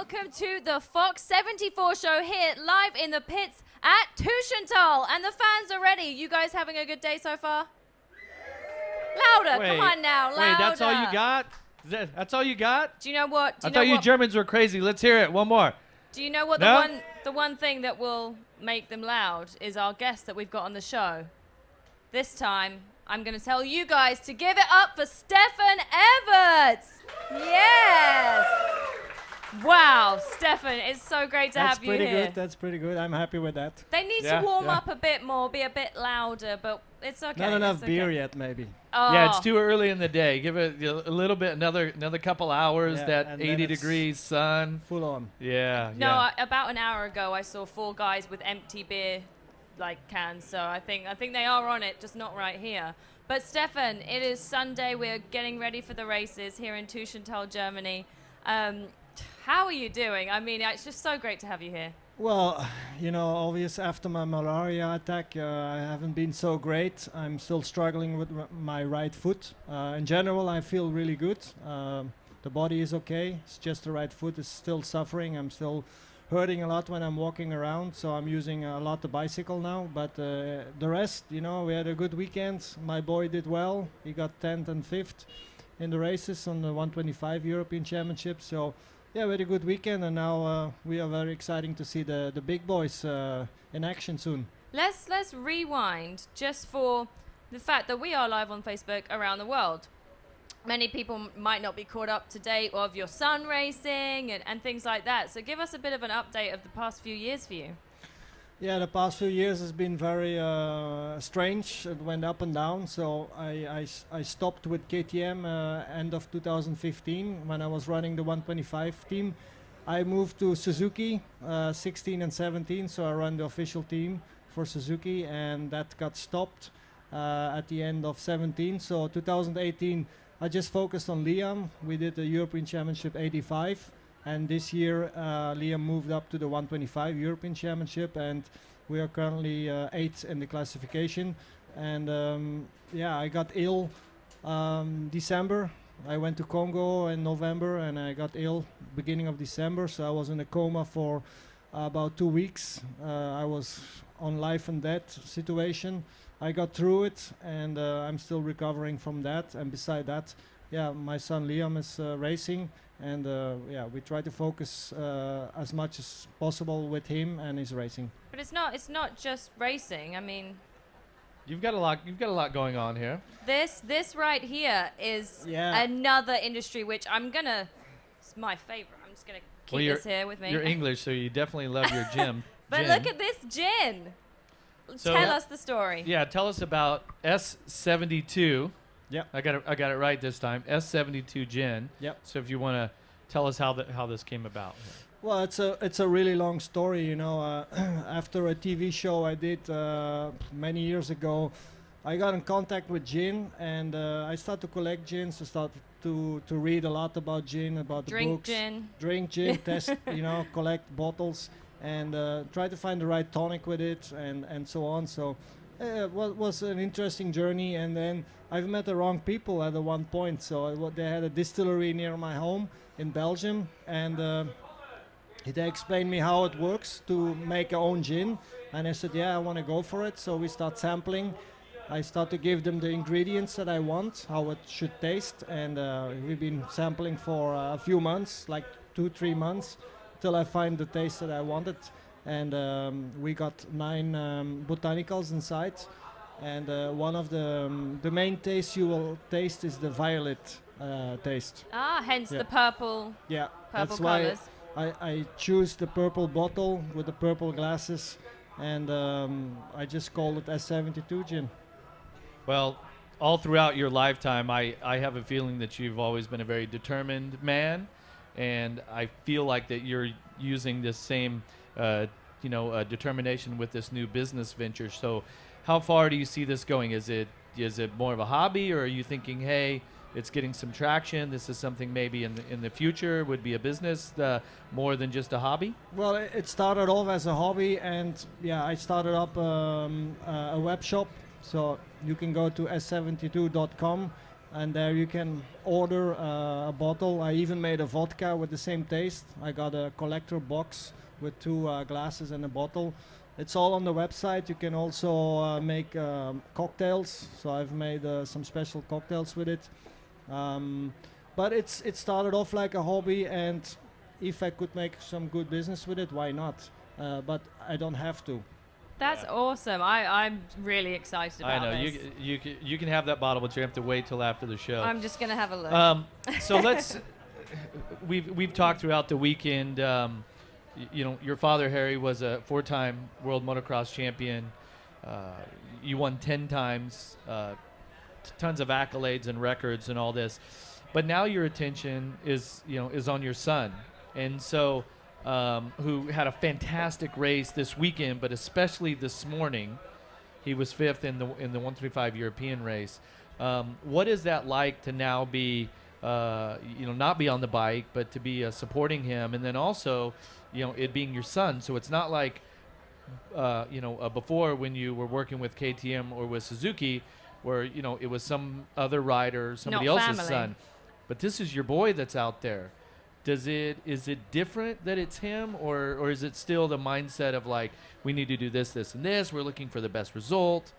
welcome to the Fox 74 show here live in the pits at Tuschenthal. And the fans are ready. You guys having a good day so far? Louder, come on now, louder. Wait, that's all you got? That's all you got? Do you know what? I thought you Germans were crazy. Let's hear it. One more. Do you know what No? the one thing that will make them loud is our guest that we've got on the show. This time, I'm going to tell you guys to give it up for Stefan Everts. Yes. Wow, Stefan, it's so great to have you here. That's pretty good. That's pretty good. I'm happy with that. They need to warm up a bit more, be a bit louder, but it's okay. Not enough beer yet, maybe. Oh. Yeah, it's too early in the day. Give it a little bit, another couple hours, that 80 degrees sun. Full on. Yeah. No, about an hour ago, I saw 4 guys with empty beer cans, so I think they are on it, just not right here. But Stefan, it is Sunday. We're getting ready for the races here in Tuschenthal, Germany. How are you doing? I mean, it's just so great to have you here. Well, you know, obvious after my malaria attack, I haven't been so great. I'm still struggling with my right foot. In general, I feel really good. The body is okay. It's just the right foot is still suffering. I'm still hurting a lot when I'm walking around, so I'm using a lot the bicycle now. But the rest, you know, we had a good weekend. My boy did well. He got 10th and 5th in the races on the 125 European Championship. So yeah, very good weekend, and now we are very exciting to see the big boys in action soon. Let's rewind just for the fact that we are live on Facebook around the world. Many people might not be caught up to date of your son racing and things like that. So give us a bit of an update of the past few years for you. Yeah, the past few years has been very strange. It went up and down. So I stopped with KTM end of 2015 when I was running the 125 team. I moved to Suzuki 16 and 17, so I ran the official team for Suzuki, and that got stopped at the end of 17. So 2018, I just focused on Liam. We did the European Championship 85. And this year, Liam moved up to the 125 European Championship, and we are currently 8th in the classification. And yeah, I got ill December. I went to Congo in November, and I got ill beginning of December. So I was in a coma for about 2 weeks. I was on life and death situation. I got through it, and I'm still recovering from that. And beside that, yeah, my son Liam is racing. And yeah, we try to focus as much as possible with him and his racing. But it's not just racing. I mean, You've got a lot going on here. this right here is another industry which it's my favorite. I'm just gonna keep this here with me. You're English, so you definitely love your gin. But look at this gin. So tell us the story. Yeah, tell us about S72. Yeah, I got it right this time. S72 gin. Yep. So if you want to tell us how this came about. Well, it's a really long story, you know. After a TV show I did many years ago, I got in contact with gin, and I started to collect gins. I started to read a lot about gin, about the books. Drink gin, test, you know, collect bottles, and try to find the right tonic with it, and so on. So it was an interesting journey, and then I've met the wrong people at one point. So they had a distillery near my home in Belgium, and they explained me how it works to make our own gin, and I said, yeah, I want to go for it. So we start sampling. I start to give them the ingredients that I want, how it should taste, and we've been sampling for a few months, like 2-3 months, till I find the taste that I wanted. And we got 9 botanicals inside, and one of the main tastes you will taste is the violet taste. Hence the purple. Yeah, purple that's why colors. I choose the purple bottle with the purple glasses, and I just call it S72 gin. Well, all throughout your lifetime, I have a feeling that you've always been a very determined man, and I feel like that you're using this same determination with this new business venture. So how far do you see this going? Is it more of a hobby, or are you thinking, hey, it's getting some traction, this is something maybe in the future would be a business more than just a hobby? Well, it started off as a hobby, and yeah, I started up a web shop. So you can go to s72.com and there you can order a bottle. I even made a vodka with the same taste. I got a collector box with 2 glasses and a bottle. It's all on the website. You can also make cocktails. So I've made some special cocktails with it. But it started off like a hobby, and if I could make some good business with it, why not? But I don't have to. That's awesome. I'm really excited about I know this. you can have that bottle, but you have to wait till after the show. I'm just gonna have a look. So let's. We've talked throughout the weekend. You know, your father Harry was a 4-time world motocross champion. You won 10 times. Tons of accolades and records and all this, but now your attention is on your son, and so who had a fantastic race this weekend, but especially this morning, he was 5th in the 125 European race. What is that like to now be not be on the bike, but to be supporting him, and then also it being your son? So it's not like before when you were working with KTM or with Suzuki, where it was some other rider, somebody Not else's family. son, but this is your boy that's out there. Is it different that it's him, or is it still the mindset of like, we need to do this, this, and this, we're looking for the best result?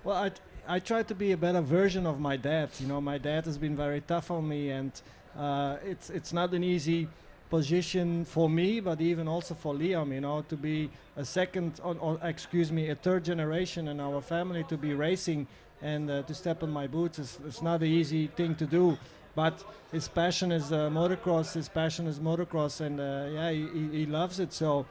Well, I try to be a better version of my dad. My dad has been very tough on me, and it's not an easy position for me, but even also for Liam, to be a a third generation in our family, to be racing and to step in my boots is not an easy thing to do. But his passion is motocross, and he loves it. So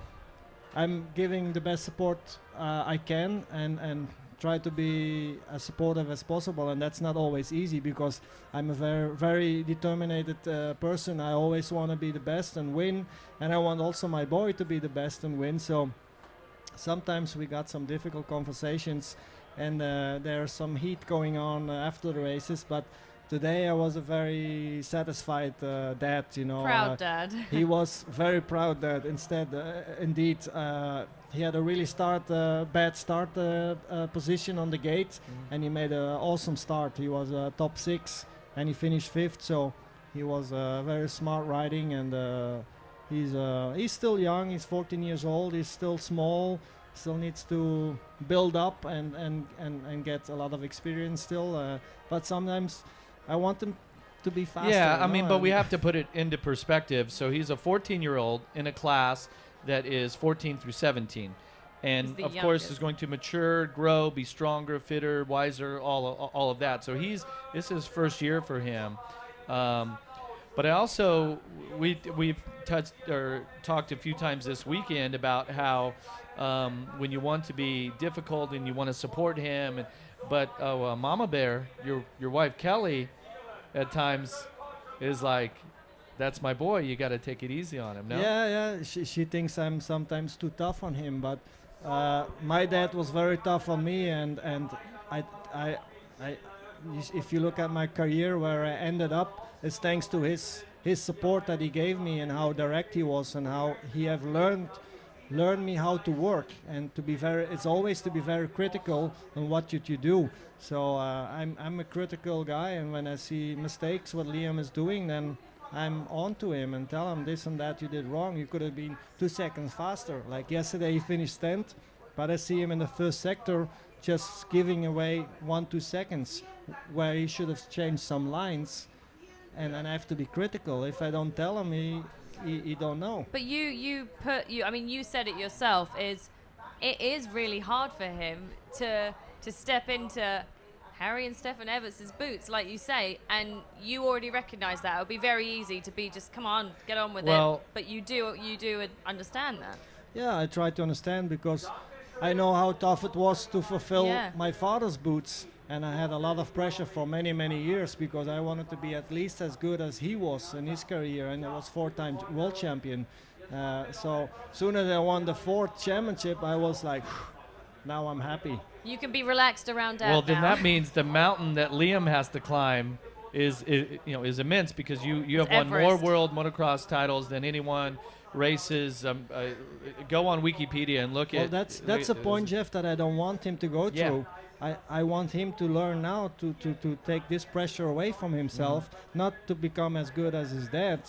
I'm giving the best support I can, and try to be as supportive as possible, and that's not always easy because I'm a very, very determined person. I always want to be the best and win, and I want also my boy to be the best and win. So sometimes we got some difficult conversations, and there's some heat going on after the races, but today I was a very satisfied dad, Proud dad. He was very proud that indeed, he had a really bad start position on the gate, and he made an awesome start. He was top 6, and he finished 5th. So he was very smart riding, and he's still young. He's 14 years old. He's still small. Still needs to build up and get a lot of experience still. But sometimes I want him to be faster. Yeah, but we have to put it into perspective. So he's a 14-year-old in a class that is 14 through 17. And of course is going to mature, grow, be stronger, fitter, wiser, all of that. So this is his first year for him. But I also, we've talked a few times this weekend about how when you want to be difficult and you want to support him, but Mama Bear, your wife Kelly, at times is like, that's my boy, you got to take it easy on him, no? Yeah. She thinks I'm sometimes too tough on him, but my dad was very tough on me, and I if you look at my career where I ended up, it's thanks to his support that he gave me, and how direct he was, and how he have learned me how to work, and it's always to be very critical on what you do. So I'm a critical guy, and when I see mistakes what Liam is doing, then I'm on to him and tell him this and that you did wrong. You could have been 2 seconds faster. Like yesterday he finished 10th, but I see him in the first sector just giving away 1-2 seconds where he should have changed some lines, and I have to be critical. If I don't tell him, he don't know. But you said it yourself, it is really hard for him to step into Harry and Stefan Everts' boots, like you say, and you already recognize that. It would be very easy to be just, come on, get on with it. But you do understand that. Yeah, I try to understand because I know how tough it was to fulfill my father's boots, and I had a lot of pressure for many, many years because I wanted to be at least as good as he was in his career, and I was 4-time world champion. So soon as I won the 4th championship, I was like, now I'm happy. You can be relaxed around Dad. Well, then that means the mountain that Liam has to climb is immense, because you have won more world motocross titles than anyone. Races, go on Wikipedia and look at. Well, that's a point, Jeff, that I don't want him to go through. I want him to learn now to take this pressure away from himself, not to become as good as his dad,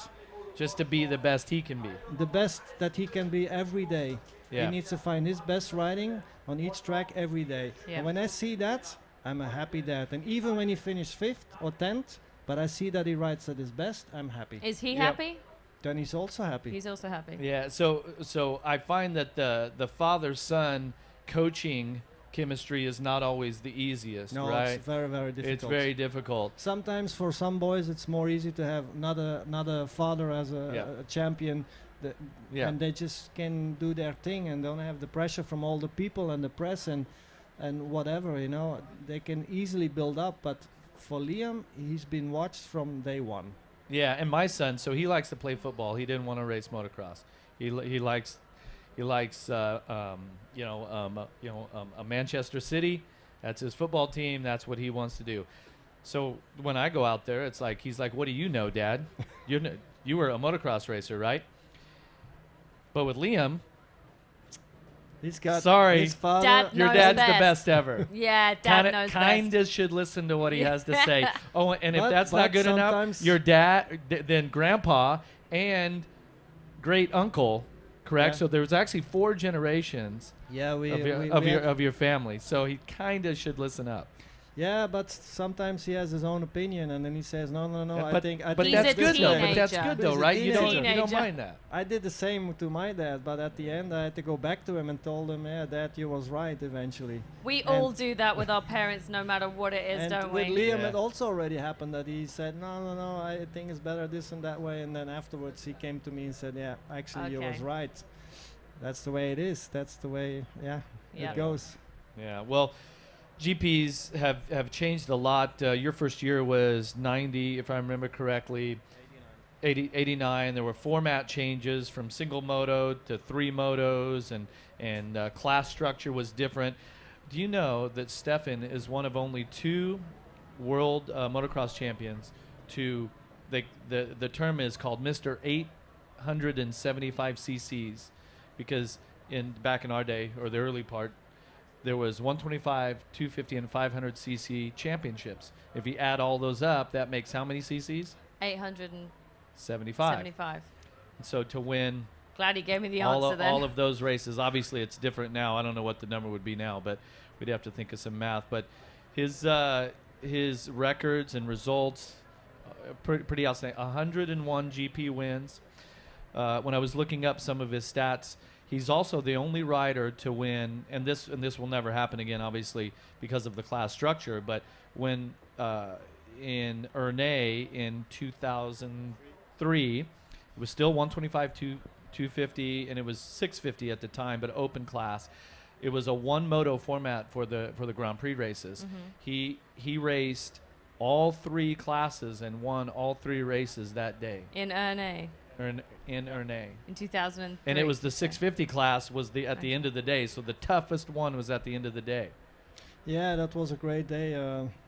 Just to be the best he can be. the best that he can be every day. Yeah. He needs to find his best riding on each track every day. Yeah. And when I see that, I'm a happy dad. And even when he finished 5th or 10th, but I see that he rides at his best, I'm happy. Is he Yep. happy? Then he's also happy. He's also happy. Yeah. So I find that the father-son coaching chemistry is not always the easiest, No, right? it's very, very difficult. It's very difficult. Sometimes for some boys it's more easy to have not a father as Yeah. a champion, Yeah. and they just can do their thing and don't have the pressure from all the people and the press and whatever, you know. They can easily build up, but for Liam, he's been watched from day one. Yeah, and my son, so he likes to play football. He didn't want to race motocross. He likes a Manchester City. That's his football team. That's what he wants to do. So when I go out there, it's like he's like, "What do you know, Dad? You were a motocross racer, right?" But with Liam, He's got Sorry. his father. Dad your knows dad's best. the best ever. Yeah, Dad knows best. Kinda should listen to what he has to say. Oh, and if But- that's but not good enough, sometimes- your dad, then grandpa, and great uncle, correct? Yeah. So there's actually 4 generations Yeah, we of your family. So he kind of should listen up. yeah, but sometimes he has his own opinion, and then he says, no, Yeah, I but think but He's that's a good though. But that's teenager. good though, He's a right? You don't teenager. mind that. I did the same to my dad, but at the end I had to go back to him and told him, yeah, Dad, you was right eventually. We And- all do that with our parents, no matter what it is, And don't with we? Liam, Yeah. it also already happened that he said, no, I think it's better this and that way. And then afterwards he came to me and said, yeah, actually you was Okay. right. That's the way it is. That's the way, Yep. it goes. Yeah. Well, GPs have changed a lot. Your first year was 90, if I remember correctly. 89. There were format changes from single moto to 3 motos, and class structure was different. Do you know that Stefan is one of only 2 world motocross champions to the term is called Mr. 875 cc's, because back in our day, or the early part, there was 125, 250, and 500 cc championships. If you add all those up, that makes how many cc's? 875. 75. And so to win Glad he gave me the all answer of, then. all of those races, obviously it's different now. I don't know what the number would be now, but we'd have to think of some math. But his records and results, pretty outstanding. 101 GP wins. When I was looking up some of his stats, he's also the only rider to win, and this will never happen again, obviously, because of the class structure. But when in Ernay in 2003, it was still 125, 250, and it was 650 at the time, but open class. It was a 1 moto format for the Grand Prix races. Mm-hmm. He raced all 3 classes and won all 3 races that day in Ernay in Ernay. in 2003. And it was the 650 class was at the end of the day, so the toughest one was at the end of the day. Yeah, that was a great day.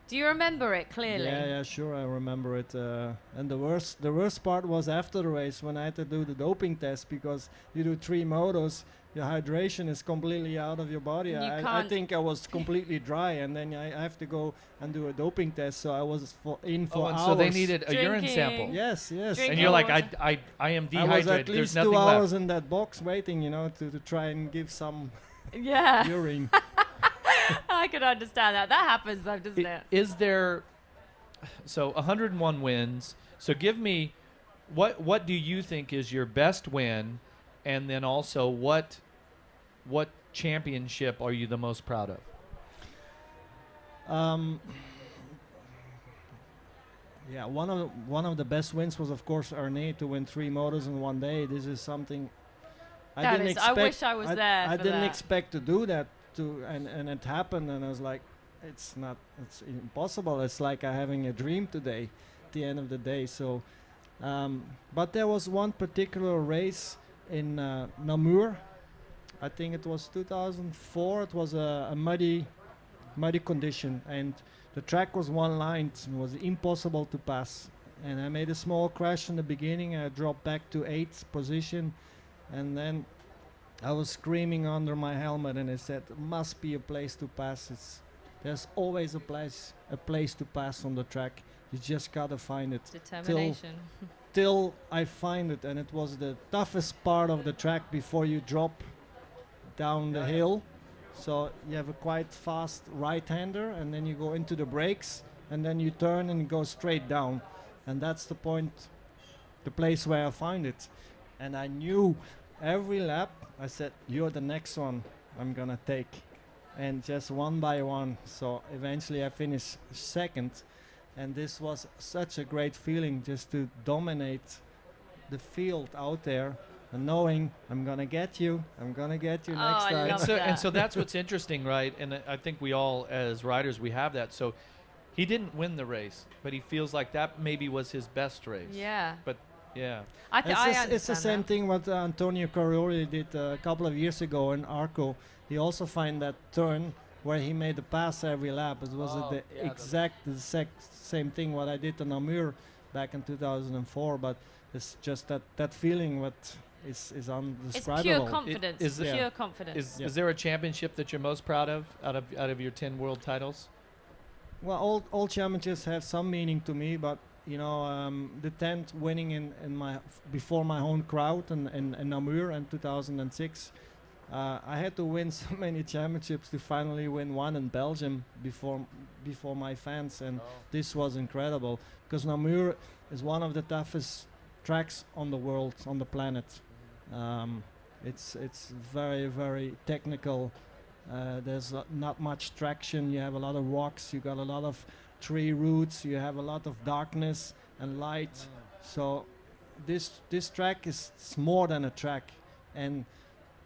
Do you remember it clearly? Yeah, sure, I remember it. And the worst part was after the race when I had to do the doping test, because you do 3 motos, your hydration is completely out of your body. You I can't- think I was completely dry, and then I have to go and do a doping test, so I was for And hours. so they needed a urine Drinking. sample. Yes. Drinking And you're like, water. I am I was dehydrated. at There's least nothing 2 hours left. in that box waiting, to try and give some Yeah. urine. I could understand that. That happens though, doesn't it? Is there, so 101 wins. So give me, what do you think is your best win, and then also what championship are you the most proud of? Yeah, one of the best wins was of course Arne to win 3 motos in one day. This is something I That didn't is- expect. I wish I was there I for didn't that. expect to do that, and it happened, and I was like, it's impossible. It's like having a dream today, at the end of the day. So, but there was one particular race in Namur. I think it was 2004. It was a muddy condition, and the track was one-lined. It was impossible to pass. And I made a small crash in the beginning. I dropped back to 8th position, and then I was screaming under my helmet, and I said, "Must be a place to pass. There's always a place to pass on the track. You just gotta find it. Determination. Till I find it, and it was the toughest part of the track before you drop down the hill. So you have a quite fast right-hander, and then you go into the brakes, and then you turn and go straight down, and that's the point, the place where I find it. And I knew every lap. I said, "You're the next one I'm gonna take," and just one by one. So eventually I finished second, and this was such a great feeling just to dominate the field out there. And knowing I'm gonna get you next I time. love And so that. that's what's interesting, right? And I think we all, as riders, we have that. So he didn't win the race, but he feels like that maybe was his best race. Yeah. But yeah, I It's the same understand thing what Antonio Carrioli did a couple of years ago in Arco. He also found that turn where he made a pass every lap. It was the exact same thing what I did on Namur back in 2004. But it's just that feeling what is It's undescribable. pure confidence. is the- Pure confidence. is there a championship that you're most proud of out of your 10 world titles? Well, all championships have some meaning to me, but you know, the 10th winning in my before my own crowd in Namur in 2006. I had to win so many championships to finally win one in Belgium before my fans, and this was incredible because Namur is one of the toughest tracks on the world, on the planet. It's very, very technical. There's not much traction. You have a lot of rocks. You got a lot of tree roots. You have a lot of darkness and light. So this track is more than a track, and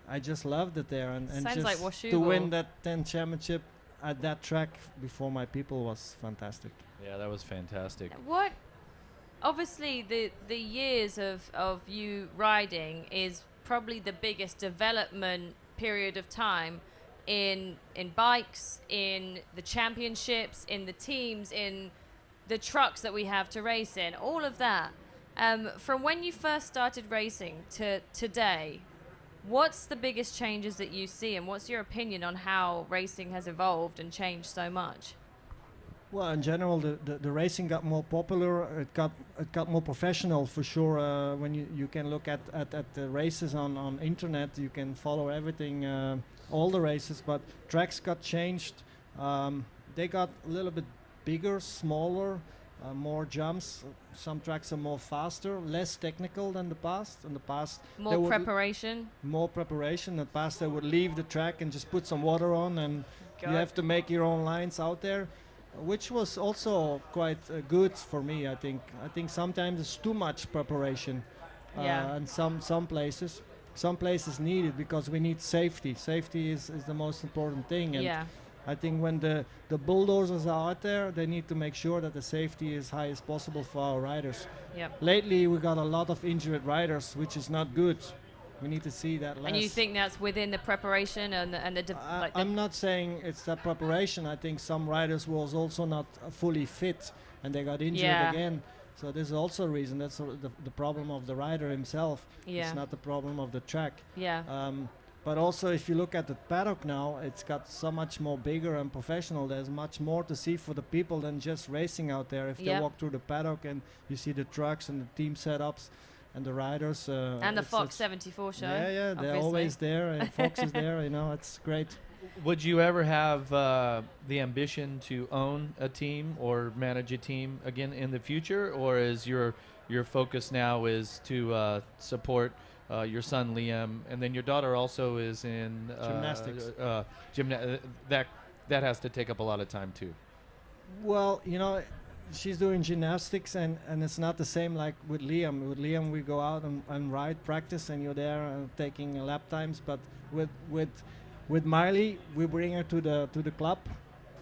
I just loved it there. And Sounds just like to Washougal. win that 10 championship at that track before my people was fantastic. Yeah, that was fantastic. What? Obviously, the years of you riding is probably the biggest development period of time in bikes, in the championships, in the teams, in the trucks that we have to race in. All of that. From when you first started racing to today, what's the biggest changes that you see, and what's your opinion on how racing has evolved and changed so much? Well, in general, the racing got more popular. It got more professional for sure. When you can look at the races on internet, you can follow everything, all the races. But tracks got changed. They got a little bit bigger, smaller, more jumps. Some tracks are more faster, less technical than the past. In the past, More preparation. more preparation. In the past, they would leave the track and just put some water on, and Go. you have to make your own lines out there, which was also quite good for me. I think sometimes it's too much preparation, Yeah. and some places need it because we need safety. Safety is the most important thing, and Yeah. I think when the bulldozers are out there, they need to make sure that the safety is high as possible for our riders. Yep. Lately, we got a lot of injured riders, which is not good. We need to see that less. And you think that's within the preparation and I'm not saying it's that preparation. I think some riders was also not fully fit and they got injured Yeah. again. So there's also a reason. That's the problem of the rider himself. Yeah. It's not the problem of the track. Yeah. But also, if you look at the paddock now, it's got so much more bigger and professional. There's much more to see for the people than just racing out there. If Yeah. they walk through the paddock and you see the trucks and the team setups and the riders. And the it's- Fox it's- 74 show. Yeah, they're obviously. always there, and Fox is there. You know, it's great. Would you ever have the ambition to own a team or manage a team again in the future, or is your focus now is to support your son Liam, and then your daughter also is in Gymnastics. That has to take up a lot of time too. Well, you know, she's doing gymnastics, and it's not the same like with Liam. With Liam, we go out and ride, practice, and you're there taking lap times. But with Miley, we bring her to the club.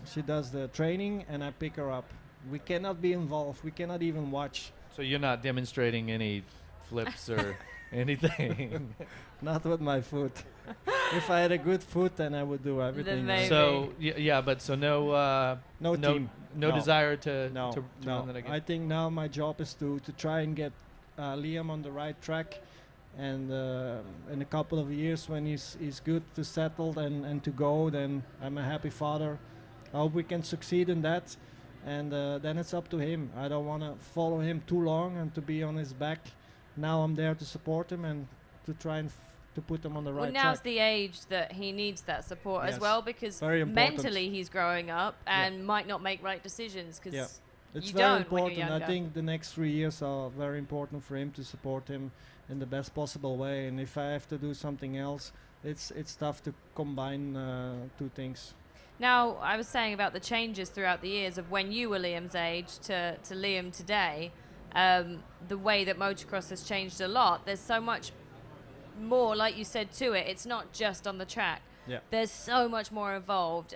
She does the training, and I pick her up. We cannot be involved. We cannot even watch. So you're not demonstrating any flips or anything. Not with my foot. If I had a good foot, then I would do everything. maybe. So yeah, but so no no team. no desire to No, to no. run that again. I think now my job is to try and get Liam on the right track, and in a couple of years when he's good to settle and to go, then I'm a happy father. I hope we can succeed in that, and then it's up to him. I don't want to follow him too long and to be on his back. Now I'm there to support him and to try and to put him on the right Well, now's track. the age that he needs that support as Yes. well, because Very important. mentally he's growing up and might not make right decisions because Yeah. It's you very don't when you're important. I younger. think the next 3 years are very important for him to support him in the best possible way. And if I have to do something else, it's tough to combine two things. Now, I was saying about the changes throughout the years of when you were Liam's age to Liam today, the way that motocross has changed a lot. There's so much more, like you said, to it. It's not just on the track. Yeah. There's so much more involved.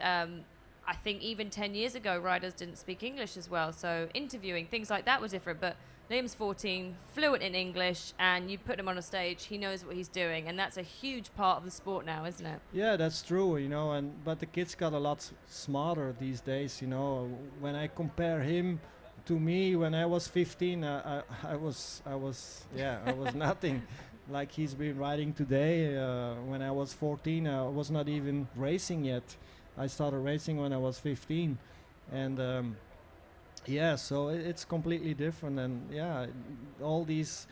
I think even 10 years ago, riders didn't speak English as well, so interviewing, things like that were different. But Liam's 14, fluent in English, and you put him on a stage, he knows what he's doing, and that's a huge part of the sport now, isn't it? Yeah, that's true, you know, but the kids got a lot smarter these days, you know. When I compare him to me when I was 15, I was nothing. Like he's been riding today. When I was 14, I was not even racing yet. I started racing when I was 15, and so it's completely different. And all these,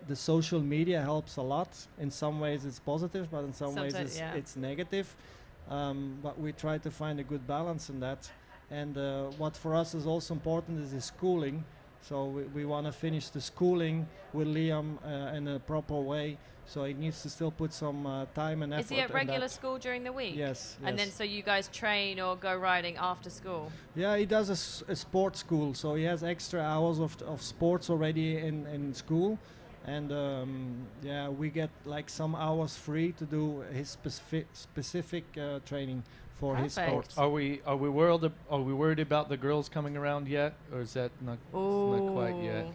the social media helps a lot. In some ways it's positive, but in some ways it's negative. But we try to find a good balance in that. And what for us is also important is the schooling. So we want to finish the schooling with Liam in a proper way. So he needs to still put some time and effort. Is he at in regular that. school during the week? Yes. And then so you guys train or go riding after school? Yeah, he does a sports school. So he has extra hours of sports already in school. And we get like some hours free to do his specific training for his sports. Are we worried about the girls coming around yet, or is that not quite yet?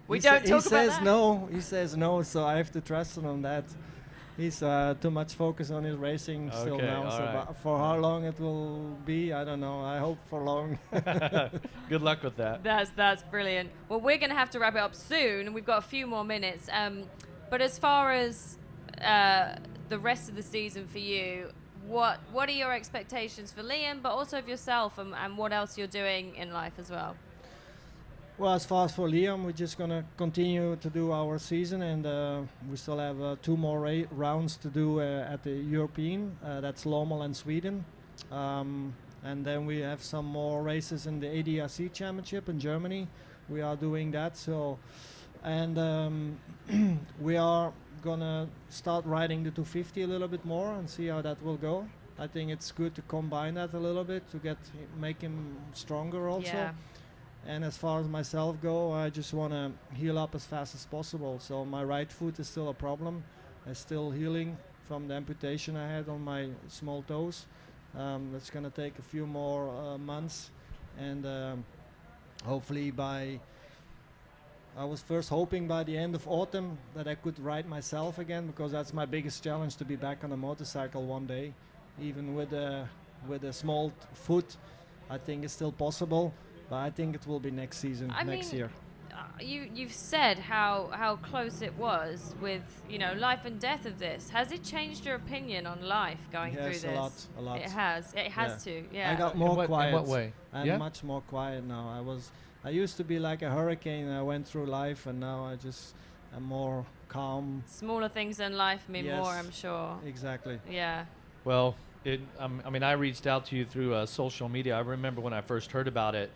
We don't talk about that. He says no, so I have to trust him on that. He's too much focused on his racing still now. So but for how long it will be, I don't know. I hope for long. Good luck with that. That's brilliant. Well, we're going to have to wrap it up soon. We've got a few more minutes. But as far as the rest of the season for you, what are your expectations for Liam, but also of yourself, and what else you're doing in life as well? Well, as far as for Liam, we're just going to continue to do our season, and we still have 2 more rounds to do at the European. That's Lommel and Sweden. And then we have some more races in the ADRC Championship in Germany. We are doing that. So, and we are going to start riding the 250 a little bit more and see how that will go. I think it's good to combine that a little bit to make him stronger also. Yeah. And as far as myself go, I just want to heal up as fast as possible. So my right foot is still a problem. I'm still healing from the amputation I had on my small toes. That's going to take a few more months. And hopefully I was first hoping by the end of autumn that I could ride myself again, because that's my biggest challenge, to be back on a motorcycle one day. Even with a small foot, I think it's still possible. But I think it will be next season, next year. You've said how close it was with, life and death of this. Has it changed your opinion on life going through this? Yes, a lot. It has to, yeah. I got more quiet. In what way? I'm much more quiet now. I used to be like a hurricane. I went through life, and now I'm more calm. Smaller things in life mean more, I'm sure. Exactly. Yeah. Well, I reached out to you through social media. I remember when I first heard about it,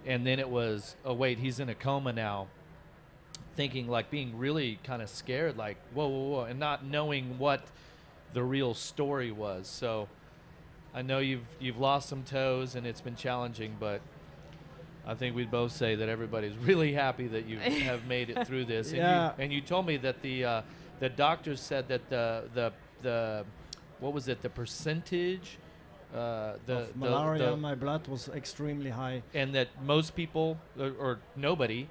and then it was, oh wait, he's in a coma now. Thinking, like, being really kind of scared, like, whoa, and not knowing what the real story was. So I know you've lost some toes, and it's been challenging, but I think we'd both say that everybody's really happy that you have made it through this. Yeah. And you told me that the doctors said that the what was it? The percentage of malaria in my blood was extremely high, and that most people or nobody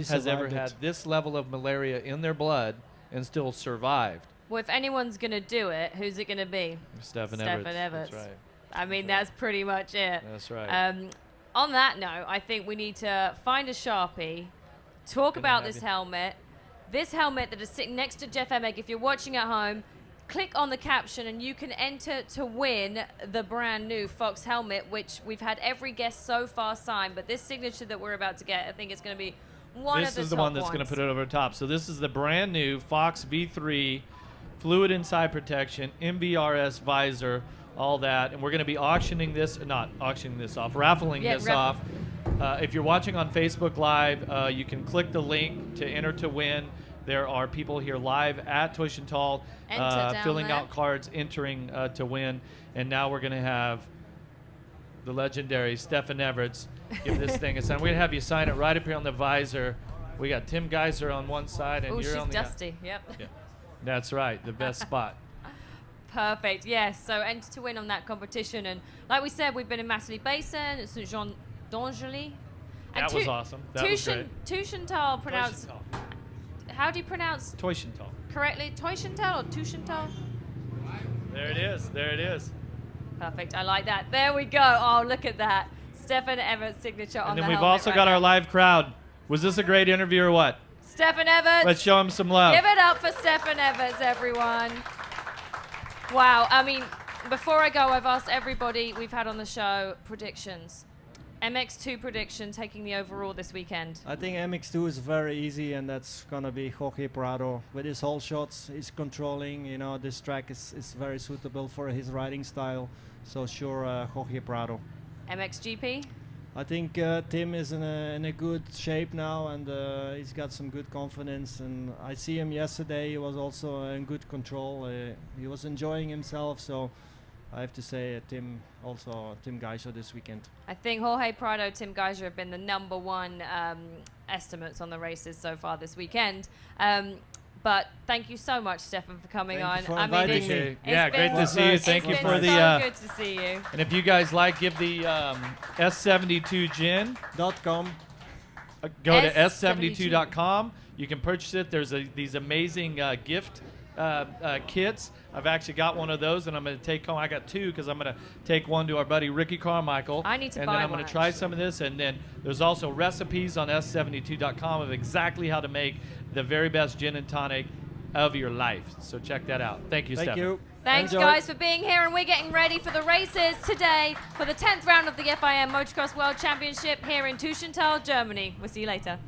has ever had this level of malaria in their blood and still survived. Well, if anyone's gonna do it, who's it gonna be? Stefan Everts. That's right. I mean, that's pretty much it. That's right. On that note, I think we need to find a Sharpie, talk about this helmet that is sitting next to Jeff Emig. If you're watching at home, click on the caption and you can enter to win the brand new Fox helmet, which we've had every guest so far sign. But this signature that we're about to get, I think it's going to be one of the top ones. This is the one that's going to put it over the top. So this is the brand new Fox V3 fluid inside protection, MBRS visor, all that. And we're going to be raffling this off. If you're watching on Facebook Live, you can click the link to enter to win. There are people here live at Tuitiontal filling out cards, entering to win. And now we're going to have the legendary Stefan Everts give this thing a sign. We're going to have you sign it right up here on the visor. We got Tim Geiser on one side, and you're on the other. Dusty. Yep. Yeah. That's right, the best spot. Perfect. Yes. So enter to win on that competition, and like we said, we've been in Massery Basin, St. Jean d'Angely. That was awesome. That was great. Tuitiontal pronounced. How do you pronounce? Tuitiontal. Correctly, Tuitiontal or Tuitiontal? There it is. There it is. Perfect. I like that. There we go. Oh, look at that. Stefan Everts' signature on the helmet. And then we've also got our live crowd. Was this a great interview or what? Stefan Everts. Let's show him some love. Give it up for Stefan Everts, everyone. Wow. I mean, before I go, I've asked everybody we've had on the show predictions. MX2 prediction taking the overall this weekend. I think MX2 is very easy, and that's going to be Jorge Prado. With his whole shots, he's controlling. You know, this track is very suitable for his riding style. So sure, Jorge Prado. MXGP? I think Tim is in a good shape now, and he's got some good confidence. And I see him yesterday. He was also in good control. He was enjoying himself. So I have to say Tim Geiser this weekend. I think Jorge Prado, Tim Geiser have been the number one estimates on the races so far this weekend. But thank you so much, Stefan, for coming on. I mean, it's great to see you. Thank you for the. So good to see you. And if you guys give the S72gin.com. Go to S72.com. You can purchase it. There's these amazing gift kits. I've actually got one of those, and I'm going to take home. I got two because I'm going to take one to our buddy Ricky Carmichael. I need to buy one. And then I'm going to try some of this, and then there's also recipes on S72.com of exactly how to make the very best gin and tonic of your life. So check that out. Thank you, Stefan. Thank you. Thanks, guys, for being here, and we're getting ready for the races today for the 10th round of the FIM Motocross World Championship here in Tuitiontal, Germany. We'll see you later.